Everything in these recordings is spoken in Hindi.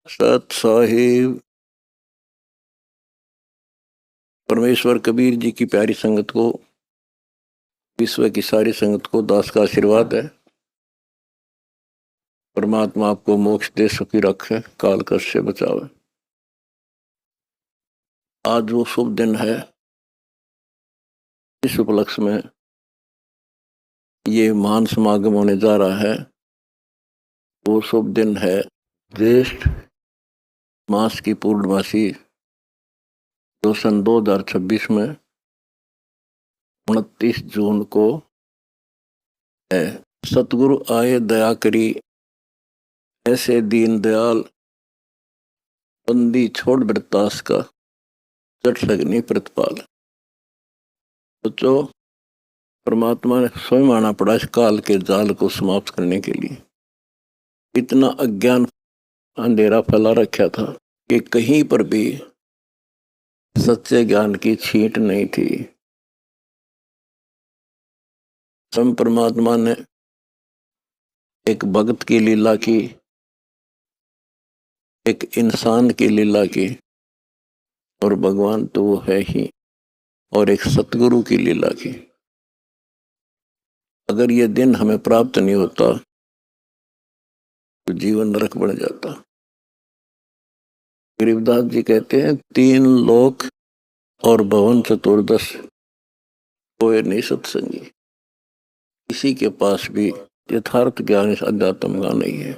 सत साहिब परमेश्वर कबीर जी की प्यारी संगत को, विश्व की सारी संगत को दास का आशीर्वाद है। परमात्मा आपको मोक्ष दे सुखी रखे, काल कष्ट से बचावे। आज वो शुभ दिन है, इस उपलक्ष्य में ये महान समागम होने जा रहा है। वो शुभ दिन है ज्येष्ठ मास की पूर्णमासी, जो सन 2026 में 29 जून को है। सतगुरु आए दया करी, ऐसे दीन दयाल, बंदी छोड़ वृत्तास का, चट लगनी प्रतिपाल। तो परमात्मा ने स्वयं आना पड़ा इस काल के जाल को समाप्त करने के लिए। इतना अज्ञान अंधेरा फैला रखा था कि कहीं पर भी सच्चे ज्ञान की छींट नहीं थी। स्वयं परमात्मा ने एक भक्त की लीला की, एक इंसान की लीला की, और भगवान तो वो है ही, और एक सतगुरु की लीला की। अगर ये दिन हमें प्राप्त नहीं होता तो जीवन नरक बन जाता। गरीबदास जी कहते हैं, 3 लोक और भवन चतुर्दश कोई नहीं सत्संगी। किसी के पास भी यथार्थ ज्ञान इस अध्यात्म का नहीं है।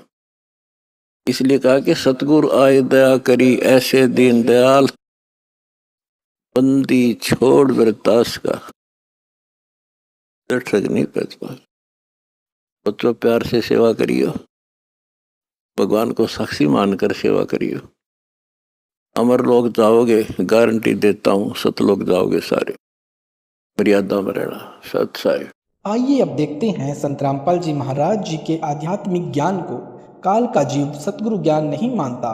इसलिए कहा कि सतगुरु आए दया करी, ऐसे दीन दयाल, बंदी छोड़ वृतास का, नहीं प्रतिपाल। बच्चों प्यार से सेवा करियो, भगवान को साक्षी मानकर सेवा करियो। अमर लोग जाओगे, गारंटी देता हूं, सतलोक जाओगे सारे। मर्यादा में रहना। सत साहिब। आइए अब देखते हैं संत रामपाल जी महाराज जी के आध्यात्मिक ज्ञान को। काल का जीव सतगुरु ज्ञान नहीं मानता।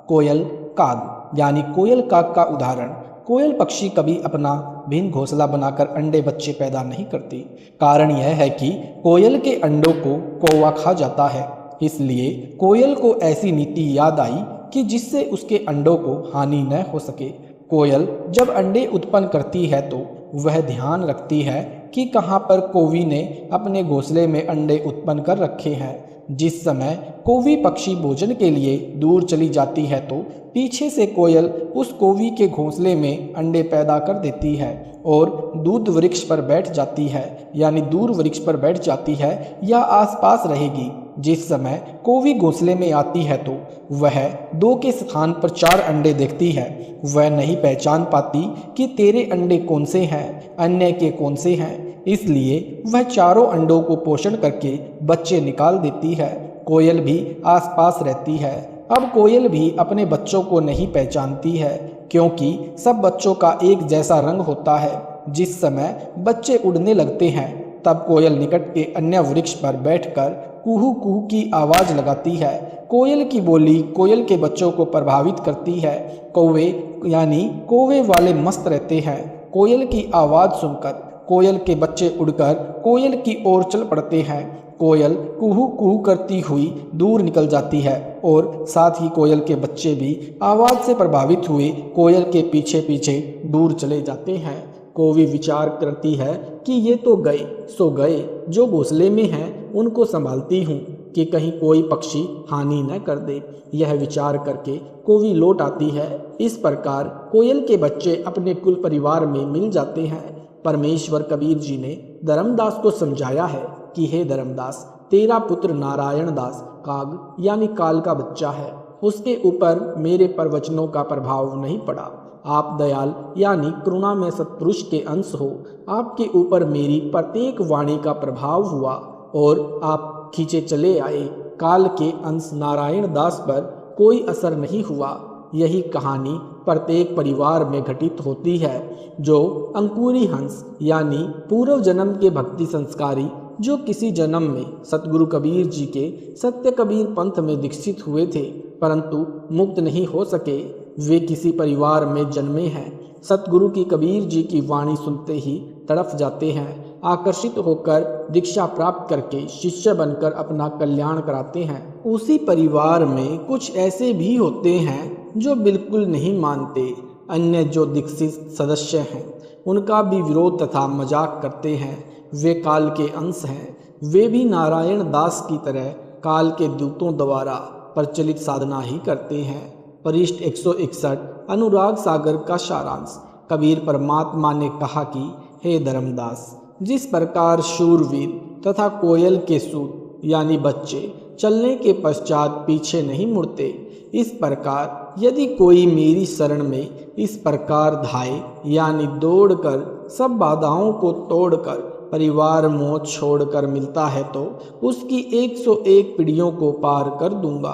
कोयल काग यानी कोयल काग का उदाहरण। कोयल पक्षी कभी अपना भिन्न घोंसला बनाकर अंडे बच्चे पैदा नहीं करती। कारण यह है कि कोयल के अंडों को कौवा खा जाता है। इसलिए कोयल को ऐसी नीति याद आई कि जिससे उसके अंडों को हानि न हो सके। कोयल जब अंडे उत्पन्न करती है तो वह ध्यान रखती है कि कहाँ पर कोवी ने अपने घोंसले में अंडे उत्पन्न कर रखे हैं। जिस समय कोवी पक्षी भोजन के लिए दूर चली जाती है तो पीछे से कोयल उस कोवी के घोंसले में अंडे पैदा कर देती है और दूध वृक्ष पर बैठ जाती है, यानी दूर वृक्ष पर बैठ जाती है या आसपास रहेगी। जिस समय कोवी घोंसले में आती है तो वह 2 के स्थान पर 4 अंडे देखती है। वह नहीं पहचान पाती कि तेरे अंडे कौन से हैं, अन्य के कौन से हैं। इसलिए वह चारों अंडों को पोषण करके बच्चे निकाल देती है। कोयल भी आसपास रहती है। अब कोयल भी अपने बच्चों को नहीं पहचानती है, क्योंकि सब बच्चों का एक जैसा रंग होता है। जिस समय बच्चे उड़ने लगते हैं तब कोयल निकट के अन्य वृक्ष पर बैठकर कुहू कुहू की आवाज लगाती है। कोयल की बोली कोयल के बच्चों को प्रभावित करती है। कौवे यानी कौवे वाले मस्त रहते हैं। कोयल की आवाज सुनकर कोयल के बच्चे उड़कर कोयल की ओर चल पड़ते हैं। कोयल कुहू कुहू करती हुई दूर निकल जाती है और साथ ही कोयल के बच्चे भी आवाज से प्रभावित हुए कोयल के पीछे पीछे दूर चले जाते हैं। कोवी विचार करती है कि ये तो गए सो गए, जो घोंसले में हैं उनको संभालती हूँ कि कहीं कोई पक्षी हानि न कर दे। यह विचार करके कोवी लौट आती है। इस प्रकार कोयल के बच्चे अपने कुल परिवार में मिल जाते हैं। परमेश्वर कबीर जी ने धर्मदास को समझाया है कि हे धर्मदास, तेरा पुत्र नारायण दास काग यानी काल का बच्चा है। उसके ऊपर मेरे प्रवचनों का प्रभाव नहीं पड़ा। आप दयाल यानी करुणा में सत्पुरुष के अंश हो। आपके ऊपर मेरी प्रत्येक वाणी का प्रभाव हुआ और आप खींचे चले आए। काल के अंश नारायण दास पर कोई असर नहीं हुआ। यही कहानी प्रत्येक परिवार में घटित होती है। जो अंकुरी हंस यानी पूर्व जन्म के भक्ति संस्कारी, जो किसी जन्म में सतगुरु कबीर जी के सत्य कबीर पंथ में दीक्षित हुए थे परंतु मुक्त नहीं हो सके, वे किसी परिवार में जन्मे हैं। सतगुरु की कबीर जी की वाणी सुनते ही तड़फ जाते हैं। आकर्षित होकर दीक्षा प्राप्त करके शिष्य बनकर अपना कल्याण कराते हैं। उसी परिवार में कुछ ऐसे भी होते हैं जो बिल्कुल नहीं मानते। अन्य जो दीक्षित सदस्य हैं उनका भी विरोध तथा मजाक करते हैं। वे काल के अंश हैं। वे भी नारायण दास की तरह काल के दूतों द्वारा प्रचलित साधना ही करते हैं। पृष्ठ 161 अनुराग सागर का सारांश। कबीर परमात्मा ने कहा कि हे धर्मदास, जिस प्रकार शूरवीर तथा कोयल के सूत यानी बच्चे चलने के पश्चात पीछे नहीं मुड़ते, इस प्रकार यदि कोई मेरी शरण में इस प्रकार धाए यानी दौड़कर सब बाधाओं को तोड़कर परिवार मोह छोड़कर मिलता है तो उसकी 101 पीढ़ियों को पार कर दूंगा।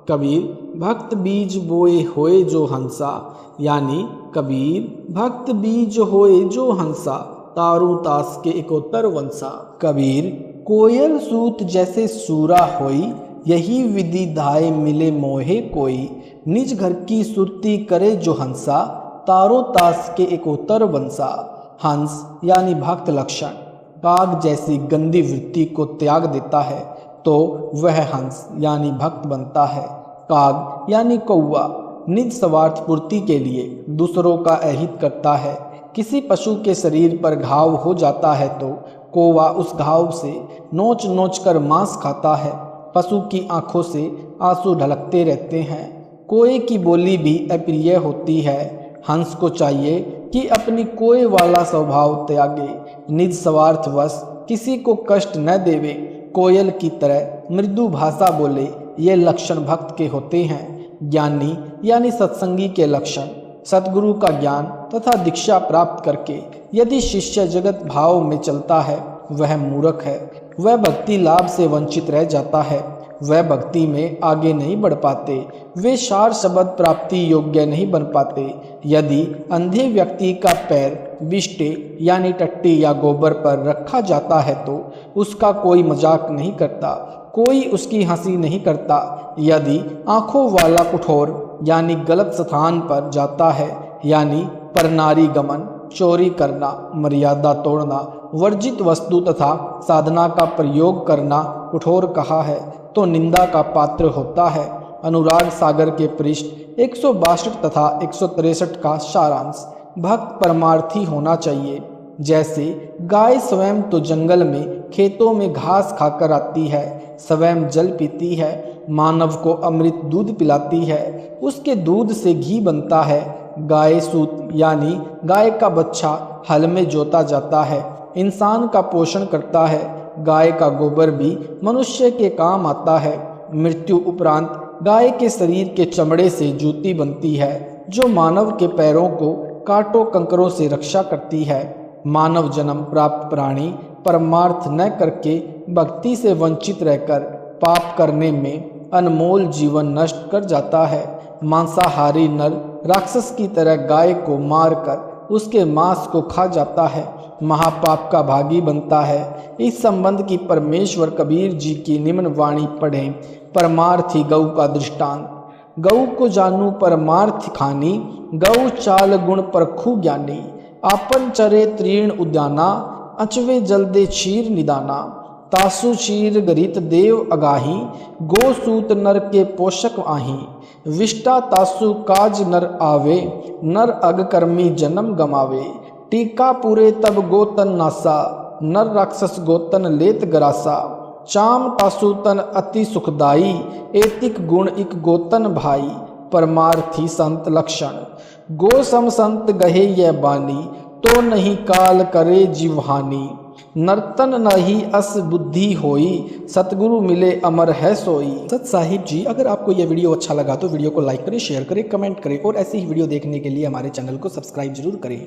कबीर भक्त बीज बोए होए जो हंसा, यानी कबीर भक्त बीज होए जो हंसा, तारू तास के इकोत्तर वंशा। कबीर कोयल सूत जैसे सूरा होई, यही विधि धाय मिले मोहे कोई, निज घर की सुरती करे जो हंसा, तारो तास के इकोत्तर वंशा। हंस यानी भक्त लक्षण काग जैसी गंदी वृत्ति को त्याग देता है तो वह हंस यानी भक्त बनता है। काग यानी कौवा निज स्वार्थ पूर्ति के लिए दूसरों का अहित करता है। किसी पशु के शरीर पर घाव हो जाता है तो कौवा उस घाव से नोच नोच कर मांस खाता है। पशु की आंखों से आंसू ढलकते रहते हैं। कोए की बोली भी अप्रिय होती है। हंस को चाहिए कि अपनी कोए वाला स्वभाव त्यागे, निज स्वार्थवश किसी को कष्ट न देवे, कोयल की तरह मृदु भाषा बोले। ये लक्षण भक्त के होते हैं। ज्ञानी यानी सत्संगी के लक्षण सद्गुरु का ज्ञान तथा दीक्षा प्राप्त करके यदि शिष्य जगत भाव में चलता है वह मूर्ख है। वह भक्ति लाभ से वंचित रह जाता है। वह भक्ति में आगे नहीं बढ़ पाते। वे सार शब्द प्राप्ति योग्य नहीं बन पाते। यदि अंधे व्यक्ति का पैर बिष्टे यानी टट्टी या गोबर पर रखा जाता है तो उसका कोई मजाक नहीं करता, कोई उसकी हंसी नहीं करता। यदि आंखों वाला कुठोर यानी गलत स्थान पर जाता है, यानी परनारी गमन, चोरी करना, मर्यादा तोड़ना, वर्जित वस्तु तथा साधना का प्रयोग करना कुठोर कहा है तो निंदा का पात्र होता है। अनुराग सागर के पृष्ठ 162 तथा 163 का सारांश। भक्त परमार्थी होना चाहिए। जैसे गाय स्वयं तो जंगल में खेतों में घास खाकर आती है, स्वयं जल पीती है, मानव को अमृत दूध पिलाती है, उसके दूध से घी बनता है। गाय सूत यानी गाय का बच्चा हल में जोता जाता है, इंसान का पोषण करता है। गाय का गोबर भी मनुष्य के काम आता है। मृत्यु उपरांत गाय के शरीर के चमड़े से जूती बनती है जो मानव के पैरों को कांटों कंकरों से रक्षा करती है। मानव जन्म प्राप्त प्राणी परमार्थ न करके भक्ति से वंचित रहकर पाप करने में अनमोल जीवन नष्ट कर जाता है। मांसाहारी नर राक्षस की तरह गाय को मारकर उसके मांस को खा जाता है, महापाप का भागी बनता है। इस संबंध की परमेश्वर कबीर जी की निम्न वाणी पढ़ें। परमार्थी गौ का दृष्टांत। गौ को जानू परमार्थ खानी, गौ चाल गुण परखू ज्ञानी। आपन चरे तृण उद्याना, अचवे जलदे क्षीर निदाना। तासु क्षीर गरित देव अगाही, गो सूत नर के पोषक आही। विष्टा तासु काज नर आवे, नर अग कर्मी जन्म गमावे। टीका पूरे तब गोतन नासा, नर राक्षस गोतन लेत गरासा। चाम तासु तन अति सुखदाई, एतिक गुण इक गोतन भाई। परमार्थी संत लक्षण। गो सम संत गहे यह बानी, तो नहीं काल करे जीवहानी। नर्तन नहीं अस बुद्धि होई, सतगुरु मिले अमर है सोई। सत साहिब जी, अगर आपको यह वीडियो अच्छा लगा तो वीडियो को लाइक करें, शेयर करें, कमेंट करें और ऐसी ही वीडियो देखने के लिए हमारे चैनल को सब्सक्राइब जरूर करें।